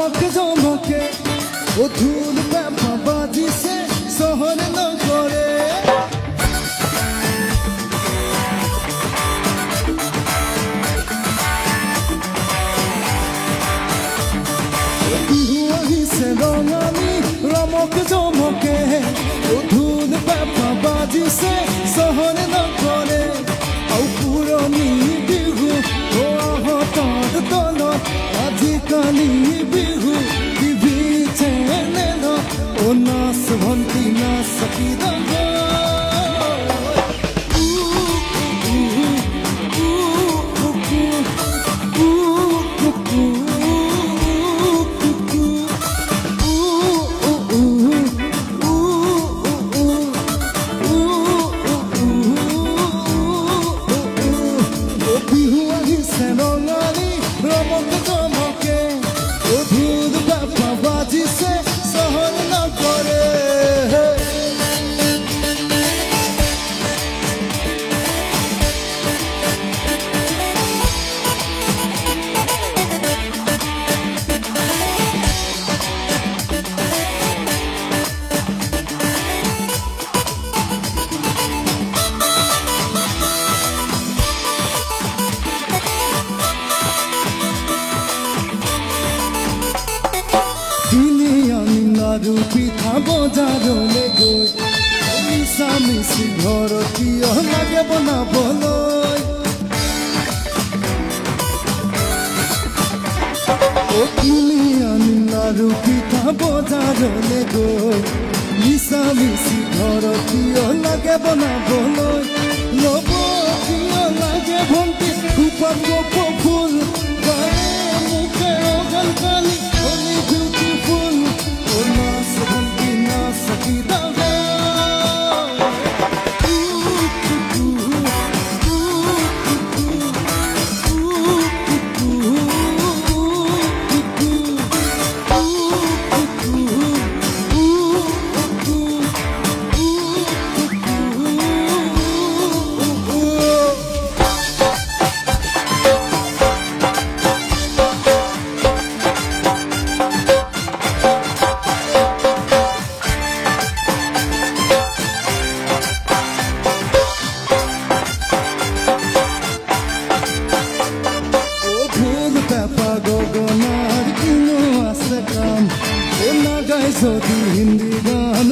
ৰমক জমকে ও ধুল পেপা বাজিছে শহৰ নগৰে বিহু আহিছে ৰঙালী ৰমক জমকে ও ধুল পেপা বাজিছে শহৰ নগৰে আও পুৰণি বিহু ও আহতৰ তলত আজিকালি বিহু টিভি চেনেলত ও নাচ ভণ্টি নাচ কি বিহু আহিছে ৰঙালী ৰমক জমকে ও ধুল পেপা বাজিছে শহৰ নগৰে লাড়ু পিঠা বজাৰলে গৈ মিছামিছি ঘৰত কিয় লাগে বনাবলৈ কিনি আনি লাড়ু পিঠা বজাৰলে গৈ মিছামিছি ঘৰত কিয় লাগে বনাবলৈ ল'ব কিয় লাগে ভণ্টি খোপাত কপৌ ফুল গায়ে মুখে অগাল কালি অলি বিউটিফুল ও নাচ ভণ্টি নাচ কি দাগা যদি হিন্দি গান